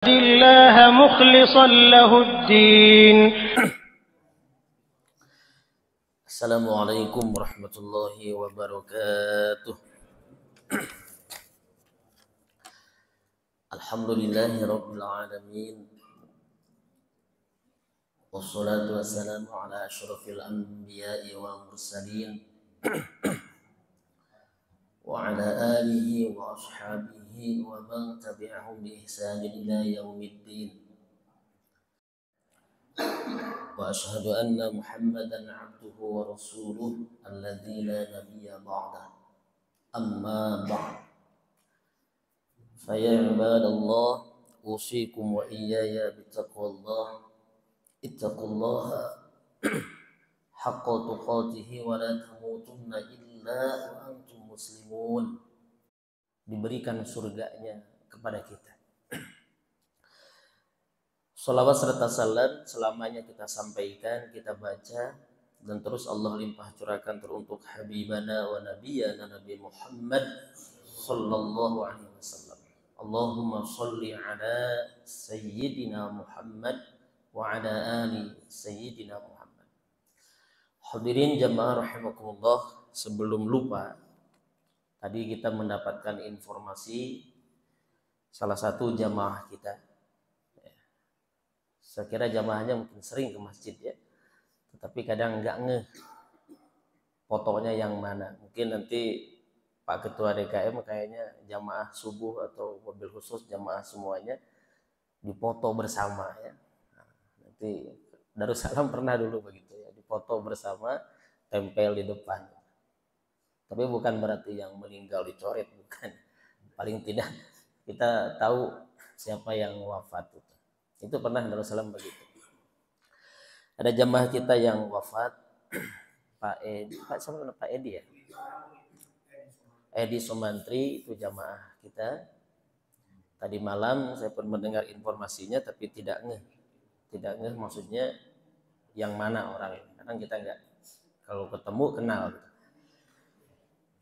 الله مخلصا له الدين. Assalamualaikum warahmatullahi wabarakatuh. Alhamdulillahi rabbil alamin. Wassalatu wassalamu ala asyrafil anbiya'i wal mursalin wa ala alihi wa ashabihi wa man tabi'ahum bi ihsanin ila yaumiddin. Wa asyhadu anna Muhammadan 'abduhu wa rasuluhu alladzi la nabiyya ba'dah. Amma ba'd. Fa ya ibadallah, usikum wa iyaya bittaqwallah. Ittaqullaha haqqa tuqatih wa la tamutunna illa wa antum muslimun. Diberikan surganya kepada kita. Salawat serta salam selamanya kita sampaikan, kita baca, dan terus Allah limpah curahkan teruntuk habibana wa nabiyana Nabi Muhammad sallallahu alaihi wasallam. Allahumma sholli ala sayyidina Muhammad wa ala ali sayyidina Muhammad. Hadirin jamaah rahimakumullah, sebelum lupa, tadi kita mendapatkan informasi salah satu jamaah kita. Saya kira jamaahnya mungkin sering ke masjid ya, tetapi kadang nggak ngeh fotonya yang mana. Mungkin nanti Pak Ketua DKM kayaknya jamaah subuh atau mobil khusus jamaah semuanya dipoto bersama ya. Nah, nanti Darussalam pernah dulu begitu ya, dipoto bersama, tempel di depan. Tapi bukan berarti yang meninggal dicoret, bukan. Paling tidak kita tahu siapa yang wafat itu. Itu pernah Darussalam begitu. Ada jamaah kita yang wafat, Pak Edi ya? Edi Somantri, itu jamaah kita. Tadi malam saya pun mendengar informasinya, tapi tidak ngeh maksudnya yang mana orang. Kadang kita enggak, kalau ketemu kenal.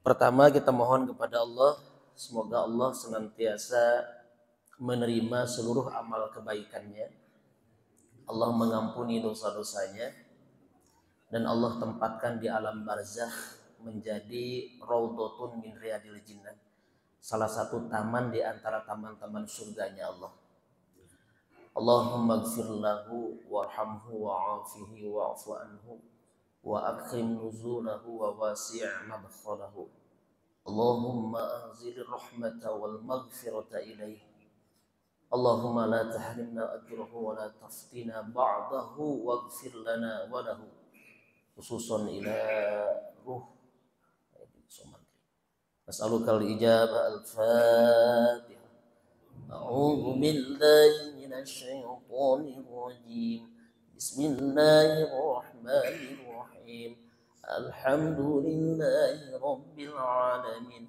Pertama kita mohon kepada Allah, semoga Allah senantiasa menerima seluruh amal kebaikannya, Allah mengampuni dosa-dosanya, dan Allah tempatkan di alam barzakh menjadi raudhatun min riyadil jinnah, salah satu taman di antara taman-taman surganya Allah. Allahumma ighfir lahu warhamhu wa'afihi wa'fu anhu wa akrim nuzulahu wa wasi' madkhalahu. Allahumma anzil rahmata wal maghfirata ilaihi. Allahumma la tahrimna ajrahu wa la taftina ba'dahu waghfir lana wa lahu, khususan ila ruh nas'aluka al-ijabah al-fatihah. A'udzu billahi minasy syaithanir rajim. Bismillahirrahmanirrahim. Alhamdulillahi rabbil alamin.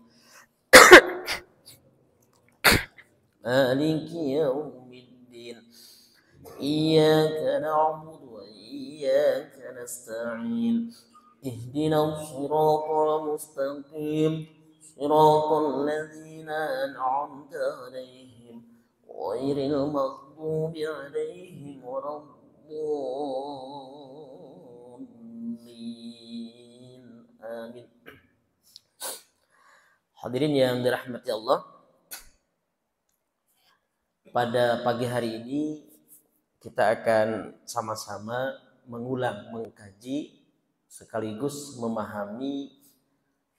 مالك يوم الدين. إياك نعبد وإياك نستعين. اهدنا الصراط المستقيم صراط الذين أنعمت عليهم غير المغضوب عليهم ولا الضالين. آمين. Hadirin yang dirahmati Allah, pada pagi hari ini kita akan sama-sama mengulang, mengkaji, sekaligus memahami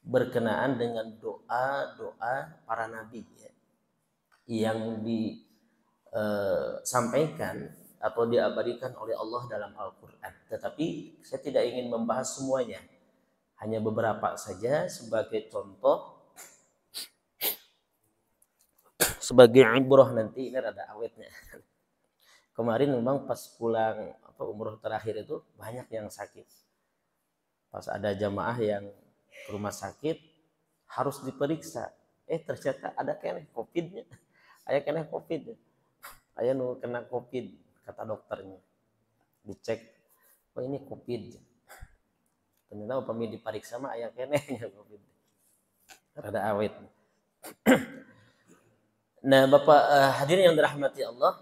berkenaan dengan doa-doa para nabi ya, yang disampaikan atau diabadikan oleh Allah dalam Al-Quran. Tetapi saya tidak ingin membahas semuanya, hanya beberapa saja sebagai contoh, sebagai ibrah. Nanti ini rada awetnya. Kemarin memang pas pulang umroh terakhir itu banyak yang sakit. Pas ada jamaah yang ke rumah sakit harus diperiksa. Ternyata ada kena COVID-nya. Aya kena COVID. Aya nu kena COVID, kata dokternya. Dicek, oh ini COVID. Ternyata upami diperiksa mah aya kenehnya COVID. Rada awet. Nah, Bapak hadirin yang dirahmati Allah,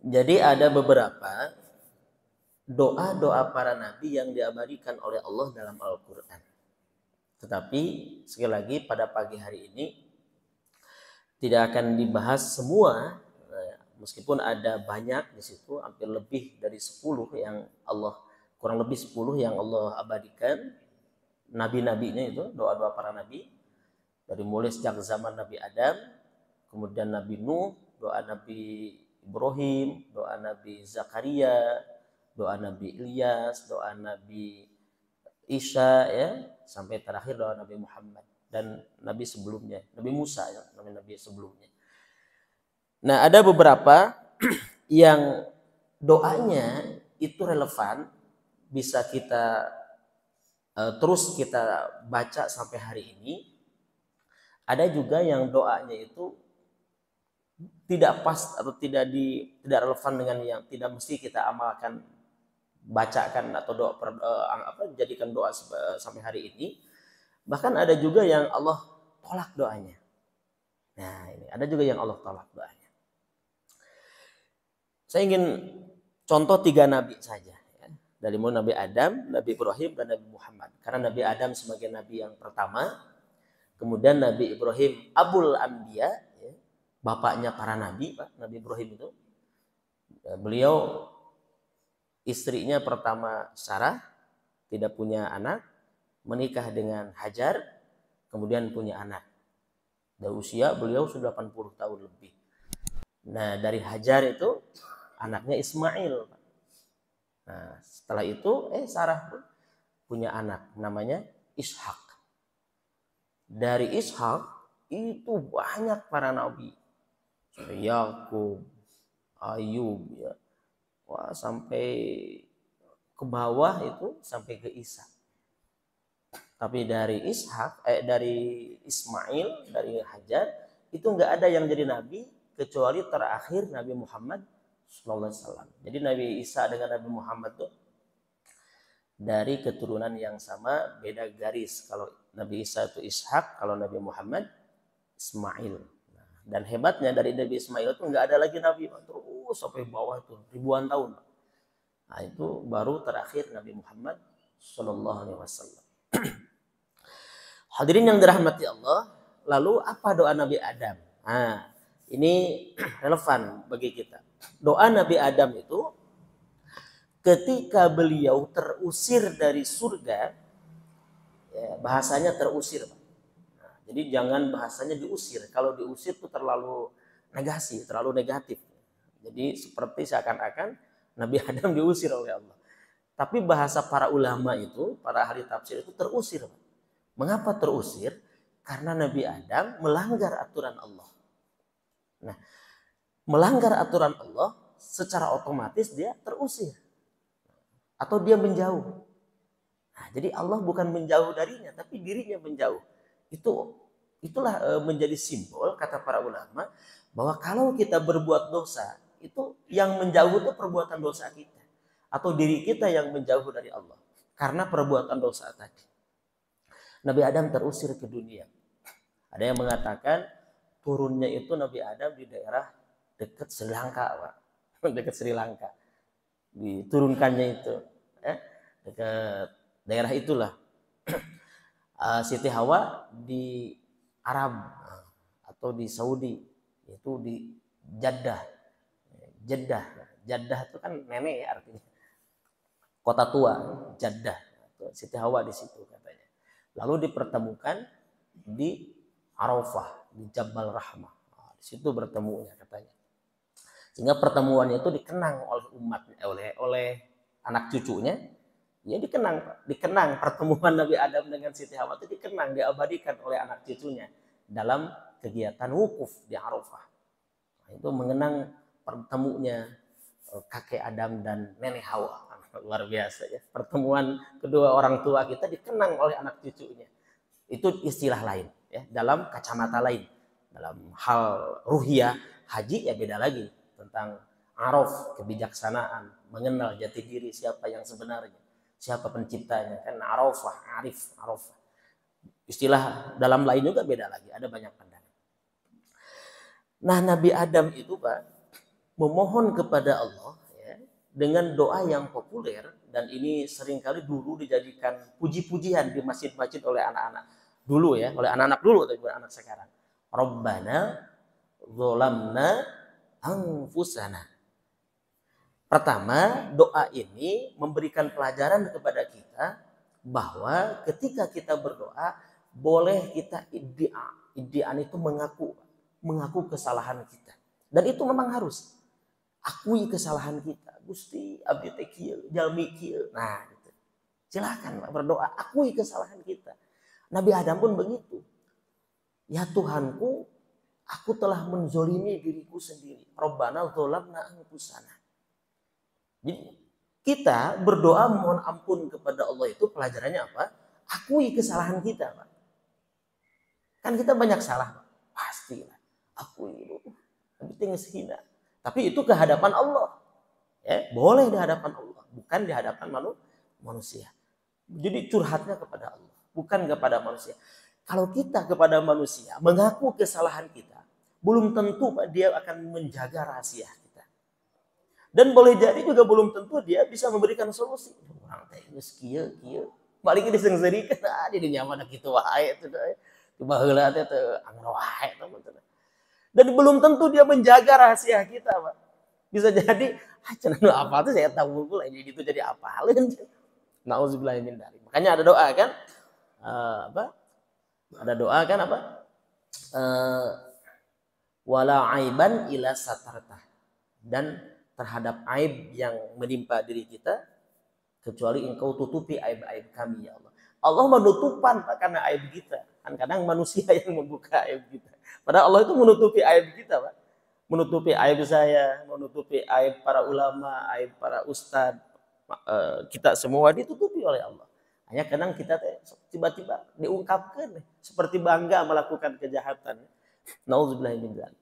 jadi ada beberapa doa-doa para nabi yang diabadikan oleh Allah dalam Al-Qur'an. Tetapi sekali lagi pada pagi hari ini tidak akan dibahas semua, meskipun ada banyak di situ, hampir lebih dari 10 yang Allah, kurang lebih 10 yang Allah abadikan nabi-nabinya itu, doa-doa para nabi dari mulai sejak zaman Nabi Adam, kemudian Nabi Nuh, doa Nabi Ibrahim, doa Nabi Zakaria, doa Nabi Ilyas, doa Nabi Isa, ya, sampai terakhir doa Nabi Muhammad dan Nabi sebelumnya, Nabi Musa, ya, Nabi sebelumnya. Nah, ada beberapa yang doanya itu relevan, bisa kita terus kita baca sampai hari ini. Ada juga yang doanya itu tidak pas atau tidak relevan dengan yang tidak mesti kita amalkan, bacakan atau doa jadikan doa sampai hari ini. Bahkan ada juga yang Allah tolak doanya. Nah, ini ada juga yang Allah tolak doanya. Saya ingin contoh 3 nabi saja, ya. Dari mulai Nabi Adam, Nabi Ibrahim, dan Nabi Muhammad. Karena Nabi Adam sebagai nabi yang pertama, kemudian Nabi Ibrahim Abul Anbiya, ya, bapaknya para nabi, Pak. Nabi Ibrahim itu, beliau istrinya pertama Sarah, tidak punya anak, menikah dengan Hajar, kemudian punya anak. Dan usia beliau sudah 80 tahun lebih. Nah, dari Hajar itu anaknya Ismail. Nah, setelah itu Sarah pun punya anak namanya Ishak. Dari Ishak itu banyak para nabi. Yakub, Ayub, ya. Wah, sampai ke bawah itu sampai ke Isa. Tapi dari dari Ismail, dari Hajar itu nggak ada yang jadi nabi kecuali terakhir Nabi Muhammad SAW. Jadi Nabi Isa dengan Nabi Muhammad tuh dari keturunan yang sama, beda garis. Kalau Nabi Isa itu Ishak, kalau Nabi Muhammad Ismail. Nah, dan hebatnya dari Nabi Ismail itu nggak ada lagi nabi, terus sampai bawah tuh ribuan tahun. Nah, itu baru terakhir Nabi Muhammad SAW. Hadirin yang dirahmati Allah, lalu apa doa Nabi Adam? Nah, ini relevan bagi kita. Doa Nabi Adam itu ketika beliau terusir dari surga, ya, bahasanya terusir. Nah, jadi jangan bahasanya diusir. Kalau diusir itu terlalu negasi, terlalu negatif. Jadi seperti seakan-akan Nabi Adam diusir oleh Allah. Tapi bahasa para ulama itu, para ahli tafsir itu terusir. Mengapa terusir? Karena Nabi Adam melanggar aturan Allah. Nah, melanggar aturan Allah secara otomatis dia terusir. Atau dia menjauh. Nah, jadi Allah bukan menjauh darinya, tapi dirinya menjauh. Itulah menjadi simbol, kata para ulama, bahwa kalau kita berbuat dosa, itu yang menjauh itu perbuatan dosa kita. Atau diri kita yang menjauh dari Allah. Karena perbuatan dosa tadi. Nabi Adam terusir ke dunia. Ada yang mengatakan turunnya itu Nabi Adam di daerah dekat Sri Lanka, Pak. Dekat Sri Lanka. Diturunkannya itu, ya, dekat daerah itulah. Siti Hawa di Arab atau di Saudi, itu di Jeddah. Jeddah itu kan nenek ya artinya. Kota tua, Jeddah. Siti Hawa di situ katanya. Lalu dipertemukan di Arafah, di Jabal Rahmah. Nah, di situ bertemunya katanya. Sehingga pertemuan itu dikenang oleh umat, oleh anak cucunya. Ya dikenang pertemuan Nabi Adam dengan Siti Hawa itu dikenang, diabadikan oleh anak cucunya dalam kegiatan wukuf di Arafah. Nah, itu mengenang pertemunya kakek Adam dan nenek Hawa. Luar biasa ya. Pertemuan kedua orang tua kita dikenang oleh anak cucunya. Itu istilah lain ya, dalam kacamata lain. Dalam hal ruhiyah haji ya beda lagi, tentang araf, kebijaksanaan, mengenal jati diri siapa yang sebenarnya, siapa penciptanya, kan arafah. Istilah dalam lain juga beda lagi, ada banyak pandangan. Nah, Nabi Adam itu Pak memohon kepada Allah ya, dengan doa yang populer, dan ini seringkali dulu dijadikan puji-pujian di masjid-masjid oleh anak-anak dulu ya, oleh anak-anak dulu tapi bukan anak sekarang. Rabbana dzolamna anfusana. Pertama, doa ini memberikan pelajaran kepada kita bahwa ketika kita berdoa boleh kita iddian itu mengaku kesalahan kita. Dan itu memang harus akui kesalahan kita. Gusti abdi teh kieu, jalmi kieu. Nah, gitu. Silakan berdoa, akui kesalahan kita. Nabi Adam pun begitu. Ya Tuhanku, aku telah menzolimi diriku sendiri. Rabbana dzolamna anfusana. Jadi kita berdoa mohon ampun kepada Allah itu pelajarannya apa? Akui kesalahan kita, Pak. Kan kita banyak salah, Pak. Pastilah. Akui itu. Tapi tinggal sehina. Tapi itu ke hadapan Allah. Ya, boleh di hadapan Allah, bukan di hadapan manusia. Jadi curhatnya kepada Allah, bukan kepada manusia. Kalau kita kepada manusia mengaku kesalahan kita, belum tentu Pak dia akan menjaga rahasia kita. Dan boleh jadi juga belum tentu dia bisa memberikan solusi. Orang teh geus kieu. Balik disengserikan di nyaman kitu wae teh. Coba heula teh anggar wae teh. Dan belum tentu dia menjaga rahasia kita, Pak. Bisa jadi cenah apa tuh saya tahu pula jadi itu jadi apalin. Nauzubillahi min dzalik. Makanya ada doa kan? Ada doa kan apa? Wala aiban ila satartah. Dan terhadap aib yang menimpa diri kita, kecuali engkau tutupi aib-aib kami ya Allah. Allah menutupan Pak karena aib kita. Kan kadang manusia yang membuka aib kita. Padahal Allah itu menutupi aib kita Pak. Menutupi aib saya, menutupi aib para ulama, aib para ustadz. Kita semua ditutupi oleh Allah. Hanya kadang kita tiba-tiba diungkapkan seperti bangga melakukan kejahatan. Nauzubillahi min dzalik.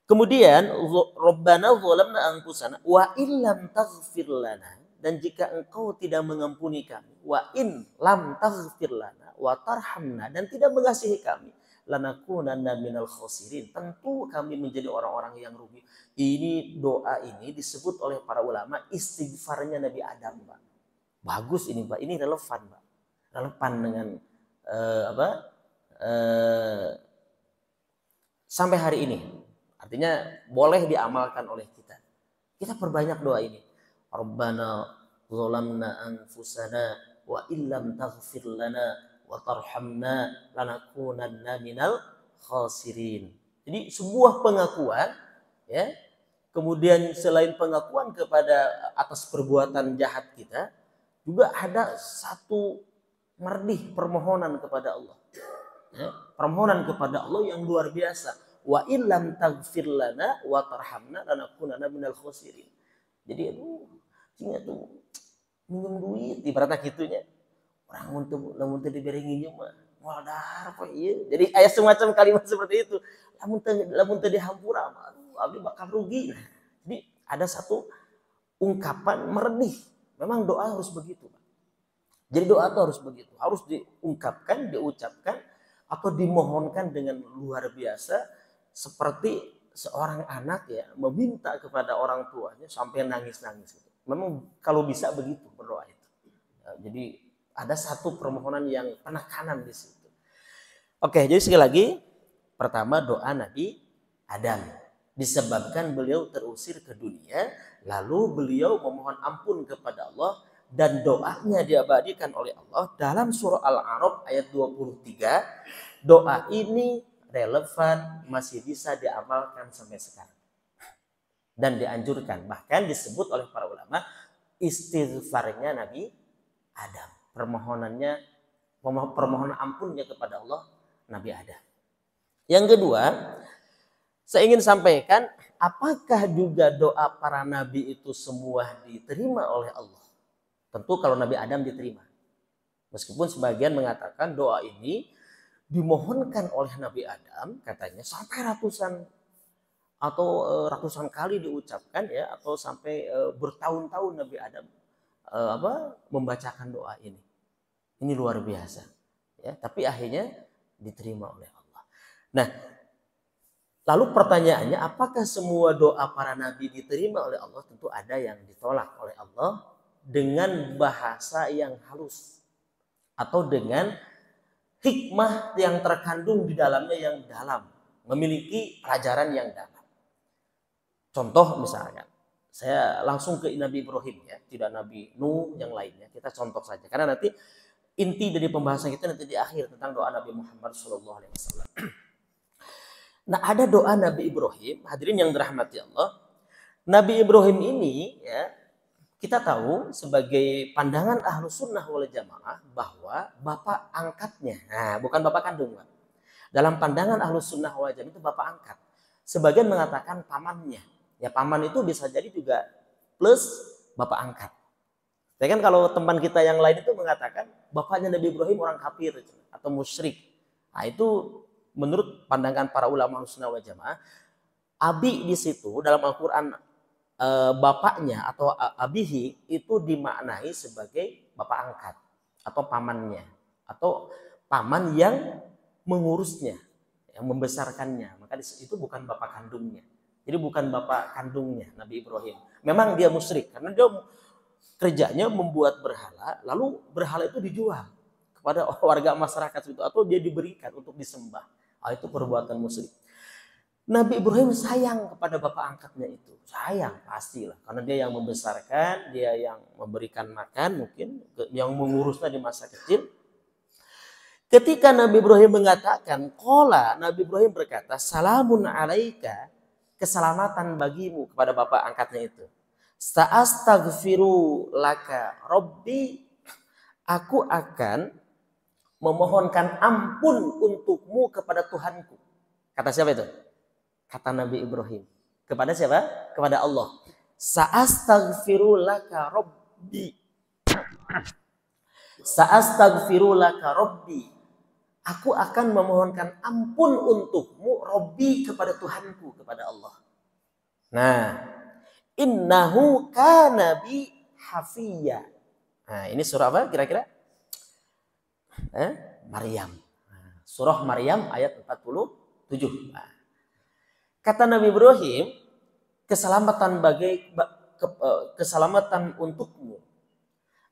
Kemudian Rabbana dzolamna anfusana wa illam taghfir lana, dan jika engkau tidak mengampuni kami, wa in lam taghfir lana wa tarhamna, dan tidak mengasihi kami, lanakunanna minal khosirin, tentu kami menjadi orang-orang yang rugi. Ini doa ini disebut oleh para ulama istighfarnya Nabi Adam, Pak. Bagus ini Pak, ini relevan Pak. Relevan dengan sampai hari ini. Artinya boleh diamalkan oleh kita. Kita perbanyak doa ini. Rabbana dzolamna anfusana wa illam taghfir lana wa tarhamna lanakunanna minal khasirin. Jadi sebuah pengakuan ya. Kemudian selain pengakuan kepada atas perbuatan jahat kita, juga ada satu merdih permohonan kepada Allah. Ya, permohonan kepada Allah yang luar biasa. Wa illam taghfir lana wa tarhamna lanakunanna minal khosirin. Jadi cenah tuh minjem duit ibaratnya gitunya. Orang lamun teu dibere nginjem mah moal dahar apa ieu. Jadi aya semacam kalimat seperti itu. Lamun teu dihampura mah abdi bakal rugi. Nah, jadi ada satu ungkapan meredih. Memang doa harus begitu, Pak. Jadi doa itu harus begitu. Harus diungkapkan, diucapkan atau dimohonkan dengan luar biasa. Seperti seorang anak ya meminta kepada orang tuanya sampai nangis-nangis. Memang kalau bisa begitu berdoa itu. Ya, jadi ada satu permohonan yang penekanan di situ. Oke, jadi sekali lagi, pertama doa Nabi Adam disebabkan beliau terusir ke dunia, lalu beliau memohon ampun kepada Allah dan doanya diabadikan oleh Allah dalam surah Al-A'raf ayat 23. Doa ini relevan, masih bisa diamalkan sampai sekarang. Dan dianjurkan, bahkan disebut oleh para ulama istighfarnya Nabi Adam. Permohonan ampunnya kepada Allah Nabi Adam. Yang kedua, saya ingin sampaikan, apakah juga doa para nabi itu semua diterima oleh Allah? Tentu kalau Nabi Adam diterima. Meskipun sebagian mengatakan doa ini dimohonkan oleh Nabi Adam katanya sampai ratusan kali diucapkan ya, atau sampai bertahun-tahun Nabi Adam membacakan doa ini. Ini luar biasa ya, tapi akhirnya diterima oleh Allah. Nah, Lalu pertanyaannya, apakah semua doa para nabi diterima oleh Allah? Tentu ada yang ditolak oleh Allah dengan bahasa yang halus atau dengan hikmah yang terkandung di dalamnya yang dalam, memiliki pelajaran yang dalam. Contoh misalkan, saya langsung ke Nabi Ibrahim ya, tidak Nabi Nuh yang lainnya. Kita contoh saja, karena nanti inti dari pembahasan kita nanti di akhir tentang doa Nabi Muhammad SAW. Nah, ada doa Nabi Ibrahim, hadirin yang dirahmati Allah. Nabi Ibrahim ini ya, kita tahu sebagai pandangan Ahlus Sunnah wal Jamaah bahwa bapak angkatnya, nah bukan bapak kandung, Pak. Dalam pandangan Ahlus Sunnah wal Jamaah itu bapak angkat. Sebagian mengatakan pamannya. Ya paman itu bisa jadi juga plus bapak angkat. Ya kan kalau teman kita yang lain itu mengatakan bapaknya Nabi Ibrahim orang kafir atau musyrik. Nah itu menurut pandangan para ulama Ahlus Sunnah wal Jamaah, abi di situ dalam Al-Qur'an bapaknya atau abihi itu dimaknai sebagai bapak angkat atau pamannya atau paman yang mengurusnya, yang membesarkannya. Maka itu bukan bapak kandungnya. Jadi bukan bapak kandungnya Nabi Ibrahim. Memang dia musyrik karena dia kerjanya membuat berhala, lalu berhala itu dijual kepada warga masyarakat itu atau dia diberikan untuk disembah. Itu perbuatan musyrik. Nabi Ibrahim sayang kepada bapak angkatnya itu. Sayang pastilah. Karena dia yang membesarkan, dia yang memberikan makan mungkin, yang mengurusnya di masa kecil. Ketika Nabi Ibrahim mengatakan, Nabi Ibrahim berkata, salamun alaika, keselamatan bagimu kepada bapak angkatnya itu. Sa'astaghfiru laka Rabbi, aku akan memohonkan ampun untukmu kepada Tuhanku. Kata siapa itu? Kata Nabi Ibrahim. Kepada siapa? Kepada Allah. Sa'astaghfiru laka Rabbi. Sa'astaghfiru laka Rabbi. Aku akan memohonkan ampun untukmu Rabbi kepada Tuhanku, kepada Allah. Nah, innahu kana bi hafiyya. Nah, ini surah apa kira-kira? Maryam. Surah Maryam ayat 47. Kata Nabi Ibrahim, keselamatan untukmu.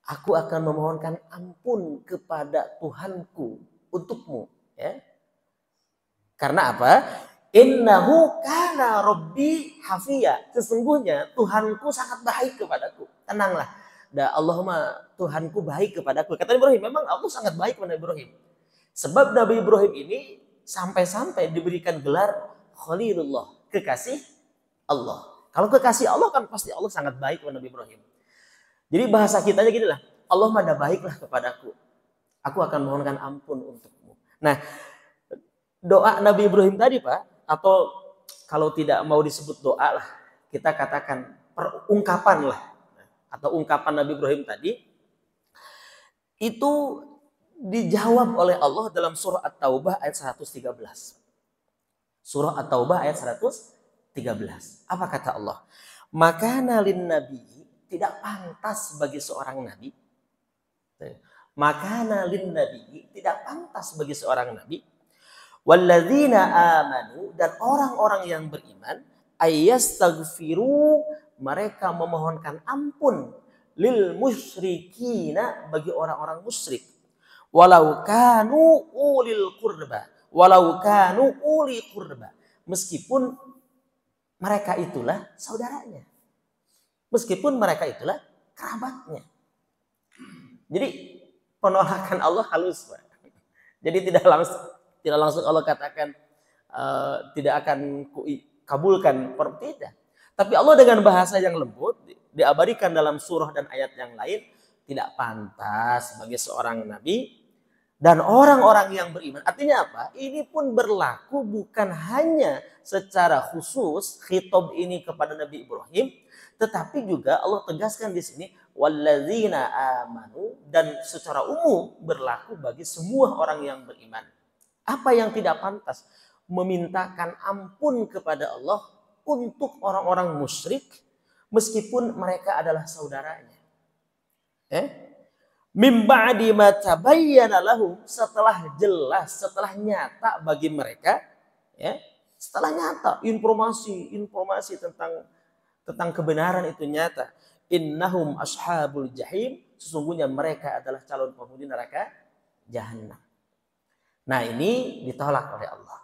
Aku akan memohonkan ampun kepada Tuhanku untukmu. Ya. Karena apa? Innahu kana Rabbi hafiyya. Sesungguhnya Tuhanku sangat baik kepadaku. Tenanglah. Allahumma Tuhanku baik kepadaku. Kata Ibrahim, memang Allah sangat baik kepada Ibrahim. Sebab Nabi Ibrahim ini sampai-sampai diberikan gelar Khalilullah, kekasih Allah. Kalau kekasih Allah kan pasti Allah sangat baik kepada Nabi Ibrahim. Jadi bahasa kitanya gini lah, Allah mada baiklah kepadaku. Aku akan mohonkan ampun untukmu. Nah, doa Nabi Ibrahim tadi Pak, atau kalau tidak mau disebut doa lah, kita katakan perungkapan lah, atau ungkapan Nabi Ibrahim tadi, itu dijawab oleh Allah dalam surah At-Taubah ayat 113. Surah At-Taubah ayat 113. Apa kata Allah? Makana lin nabi, tidak pantas bagi seorang nabi. Makana lin nabi, tidak pantas bagi seorang nabi. Walladzina amanu, dan orang-orang yang beriman, ayyastaghfiru, mereka memohonkan ampun lil musyrikina, bagi orang-orang musyrik. Walau kanu ulil qurba, walau kanu uli qurba, meskipun mereka itulah saudaranya, meskipun mereka itulah kerabatnya. Jadi penolakan Allah halus, Pak. Jadi tidak langsung Allah katakan tidak akan kabulkan, tidak. Tapi Allah dengan bahasa yang lembut diabadikan dalam surah dan ayat yang lain, tidak pantas bagi seorang nabi dan orang-orang yang beriman. Artinya apa? Ini pun berlaku bukan hanya secara khusus khitab ini kepada Nabi Ibrahim, tetapi juga Allah tegaskan di sini walladzina amanu, dan secara umum berlaku bagi semua orang yang beriman. Apa yang tidak pantas? Memintakan ampun kepada Allah untuk orang-orang musyrik meskipun mereka adalah saudaranya. Mim ba'di ma tabayyana lahum, setelah jelas, setelah nyata bagi mereka, ya, Setelah nyata informasi tentang kebenaran itu nyata. Innahum ashabul jahim, sesungguhnya mereka adalah calon penghuni neraka jahanam. Nah, ini ditolak oleh Allah.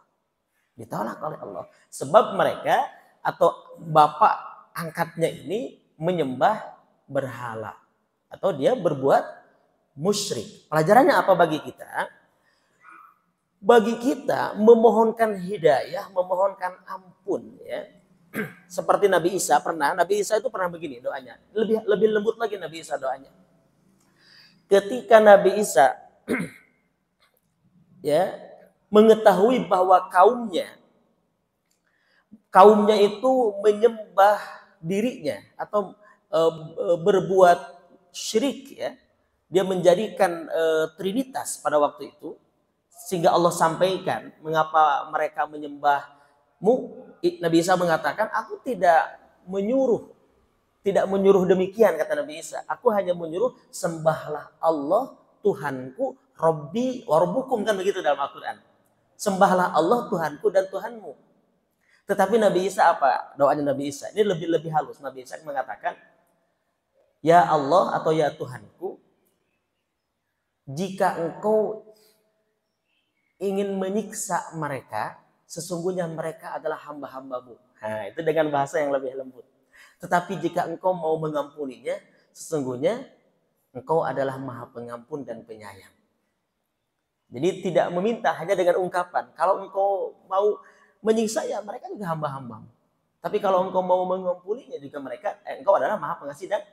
Ditolak oleh Allah. Sebab mereka atau bapak angkatnya ini menyembah berhala atau dia berbuat musyrik. Pelajarannya apa bagi kita? Bagi kita memohonkan hidayah, memohonkan ampun ya. Seperti Nabi Isa itu pernah begini doanya. Lebih lembut lagi Nabi Isa doanya. Ketika Nabi Isa ya mengetahui bahwa kaumnya itu menyembah dirinya atau berbuat syirik ya. Dia menjadikan trinitas pada waktu itu, sehingga Allah sampaikan mengapa mereka menyembahmu. Nabi Isa mengatakan, aku tidak menyuruh demikian, kata Nabi Isa. Aku hanya menyuruh sembahlah Allah Tuhanku, Robbi warbukum, kan begitu dalam Al-Quran. Sembahlah Allah Tuhanku dan Tuhanmu. Tetapi Nabi Isa apa? Doanya Nabi Isa ini lebih halus. Nabi Isa mengatakan, ya Allah atau ya Tuhanku, jika engkau ingin menyiksa mereka, sesungguhnya mereka adalah hamba-hambamu. Nah, itu dengan bahasa yang lebih lembut. Tetapi jika engkau mau mengampuninya, sesungguhnya engkau adalah Maha Pengampun dan Penyayang. Jadi tidak meminta hanya dengan ungkapan. Kalau engkau mau menyiksa, ya mereka juga hamba-hambamu. Tapi kalau engkau mau mengampuninya juga engkau adalah Maha Pengasih dan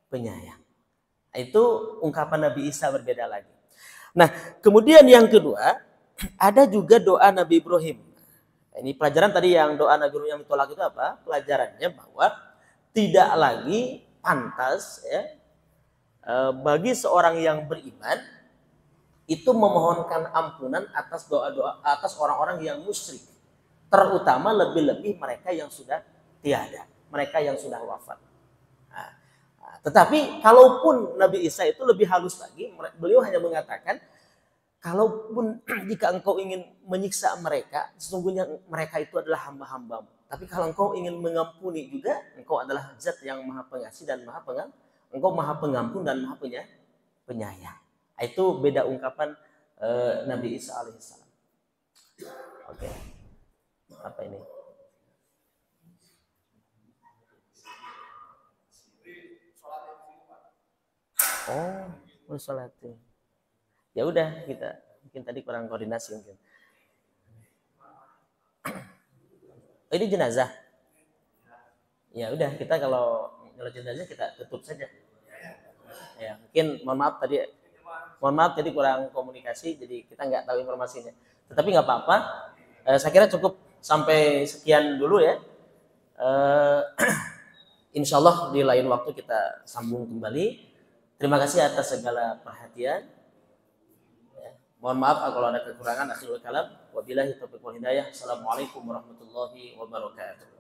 Penyayang. Itu ungkapan Nabi Isa berbeda lagi. Nah, kemudian yang kedua, ada juga doa Nabi Ibrahim. Ini pelajaran tadi yang doa Nabi Ibrahim yang ditolak itu apa? Pelajarannya bahwa tidak lagi pantas ya, bagi seorang yang beriman itu memohonkan ampunan atas doa-doa atas orang-orang yang musyrik. Terutama lebih-lebih mereka yang sudah tiada, mereka yang sudah wafat. Tetapi kalaupun Nabi Isa itu lebih halus lagi, beliau hanya mengatakan, kalaupun jika engkau ingin menyiksa mereka, sesungguhnya mereka itu adalah hamba-hambamu. Tapi kalau engkau ingin mengampuni juga, engkau adalah zat yang Maha Pengasih dan engkau Maha Pengampun dan Maha Penyayang. Itu beda ungkapan Nabi Isa alaihissalam. Oke. Apa ini? Oh, sholatin. Ya udah, kita mungkin tadi kurang koordinasi mungkin. Ini jenazah. Ya udah, kita kalau jenazah kita tutup saja. Ya, mungkin mohon maaf tadi kurang komunikasi, jadi kita nggak tahu informasinya. Tetapi nggak apa-apa. Saya kira cukup sampai sekian dulu ya. Insya Allah di lain waktu kita sambung kembali. Terima kasih atas segala perhatian. Mohon maaf kalau ada kekurangan. Akhirul kalam. Wabillahi taufiq wal hidayah. Assalamualaikum warahmatullahi wabarakatuh.